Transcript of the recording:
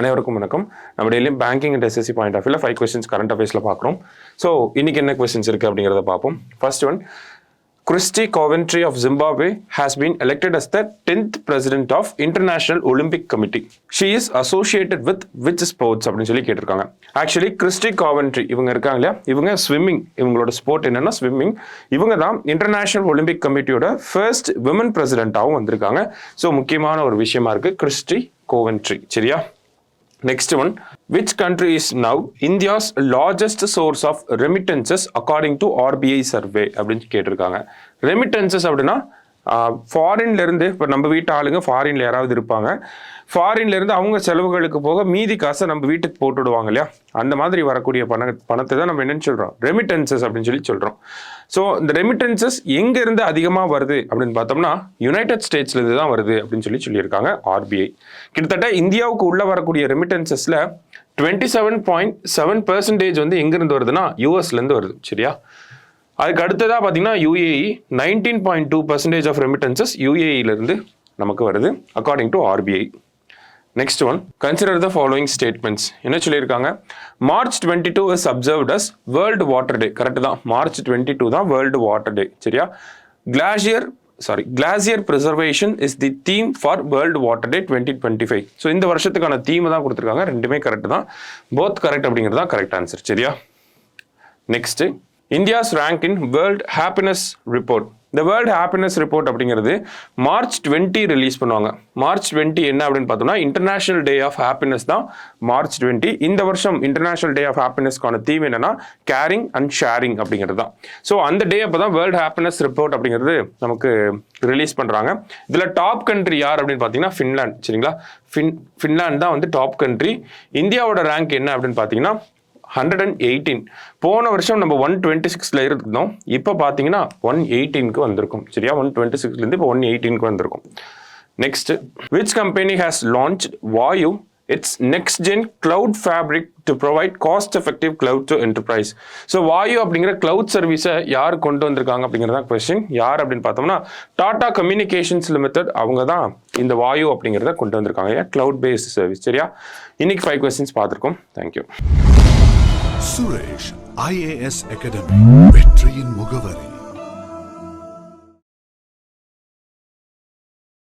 அனைவருக்கும் வணக்கம். நம்ம டெய்லியும் banking and SSC point of வியூல 5 கொஸ்டின்ஸ் கரண்ட் அஃபேர்ஸில் பார்க்குறோம். ஸோ இன்னைக்கு என்ன கொஸ்டின்ஸ் இருக்குது அப்படிங்கிறத பார்ப்போம். First one, Christy Coventry of Zimbabwe has been elected as the 10th president of International Olympic Committee. She is associated with which sports அப்படின்னு சொல்லி கேட்டிருக்காங்க. ஆக்சுவலி கிறிஸ்டி காவென்ட்ரி இவங்க இருக்காங்க இல்லையா, இவங்க ஸ்விம்மிங், இவங்களோட ஸ்போர்ட் என்னன்னா ஸ்விம்மிங். இவங்க தான் இன்டர்நேஷனல் ஒலிம்பிக் கமிட்டியோட ஃபர்ஸ்ட் விமன் பிரசிடென்ட்டாகவும் வந்திருக்காங்க. ஸோ முக்கியமான ஒரு விஷயமா இருக்கு கிறிஸ்டி கோவென்ட்ரி. சரியா? Next one, which country is now India's largest source of remittances according to RBI survey அப்படின்னு கேட்டிருக்காங்க. ரெமிட்டன்சஸ் அப்படின்னா ஃபாரின்ல இருந்து, இப்போ நம்ம வீட்டு ஆளுங்க ஃபாரின்ல யாராவது இருப்பாங்க, ஃபாரின்ல இருந்து அவங்க செலவுகளுக்கு போக மீதி காசை நம்ம வீட்டுக்கு போட்டு விடுவாங்க இல்லையா, அந்த மாதிரி வரக்கூடிய பணத்தை தான் நம்ம என்னன்னு சொல்றோம், ரெமிட்டன்சஸ் அப்படின்னு சொல்லி சொல்றோம். ஸோ இந்த ரெமிட்டன்சஸ் எங்க இருந்து அதிகமாக வருது அப்படின்னு பார்த்தோம்னா யுனைடெட் ஸ்டேட்ஸ்ல இருந்து தான் வருது அப்படின்னு சொல்லியிருக்காங்க ஆர்பிஐ. கிட்டத்தட்ட இந்தியாவுக்கு உள்ள வரக்கூடிய ரெமிட்டன்சஸ்ல 27.7% வந்து எங்கிருந்து வருதுன்னா யூஎஸ்ல இருந்து வருது. சரியா? அதுக்கு அடுத்ததாக பார்த்தீங்கன்னா யூஏஇ 19.2% ஆஃப் ரெமிட்டன்சஸ் யூஏஇலிருந்து நமக்கு வருது according to RBI. Next one, consider the following statements. என்ன சொல்லியிருக்காங்க? March 22 is observed as world water day. Correct தான், March 22 தான் வேர்ல்டு வாட்டர் டே. சரியா? Glacier preservation is the theme for world water day 2025. So இந்த வருஷத்துக்கான theme தான் கொடுத்துருக்காங்க. ரெண்டுமே கரெக்ட் தான், போத் கரெக்ட் அப்படிங்கிறது தான் கரெக்ட் ஆன்சர். சரியா? Next, India's rank in world happiness report. இந்த வேர்ல்டு ஹாப்பினஸ் ரிப்போர்ட் அப்படிங்கிறது March 20 ரிலீஸ் பண்ணுவாங்க. March 20 என்ன அப்படின்னு பார்த்தோம்னா இன்டர்நேஷனல் டே ஆஃப் ஹாப்பினஸ் தான் March 20. இந்த வருஷம் இன்டர்நேஷனல் டே ஆஃப் ஹாப்பினஸ்க்கான தீம் என்னன்னா கேரிங் அண்ட் ஷேரிங் அப்படிங்கிறது தான். ஸோ அந்த டே அப்போ தான் வேர்ல்டு ஹாப்பினஸ் ரிப்போர்ட் அப்படிங்கிறது நமக்கு ரிலீஸ் பண்ணுறாங்க. இதில் டாப் கண்ட்ரி யார் அப்படின்னு பார்த்தீங்கன்னா ஃபின்லாண்ட். சரிங்களா? ஃபின்லாண்ட் தான் வந்து டாப் கண்ட்ரி. இந்தியாவோட ரேங்க் என்ன அப்படின்னு பார்த்தீங்கன்னா 118. போன வருஷம் நம்ம 126ல இருந்தோம், இப்போ பார்த்தீங்கன்னா 118க்கு வந்திருக்கும். சரியா? 126லேருந்து இப்போ 118க்கு வந்திருக்கும். Next, which company has launched Vayu its next gen cloud fabric to provide cost effective cloud to enterprise. So Vayu அப்படிங்கிற கிளவுட் சர்வீஸை யார் கொண்டு வந்திருக்காங்க அப்படிங்கிறதான் கொஸ்டின். யார் அப்படின்னு பார்த்தோம்னா டாடா கம்யூனிகேஷன்ஸ் லிமிடெட், அவங்க தான் இந்த வாயு அப்படிங்கிறத கொண்டு வந்திருக்காங்க, கிளவுட் பேஸ்ட் சர்வீஸ். சரியா? இன்னைக்கு 5 கொஸ்டின்ஸ் பார்த்துருக்கோம். தேங்க்யூ. சுரேஷ் IAS அகாடமி, வெற்றியின்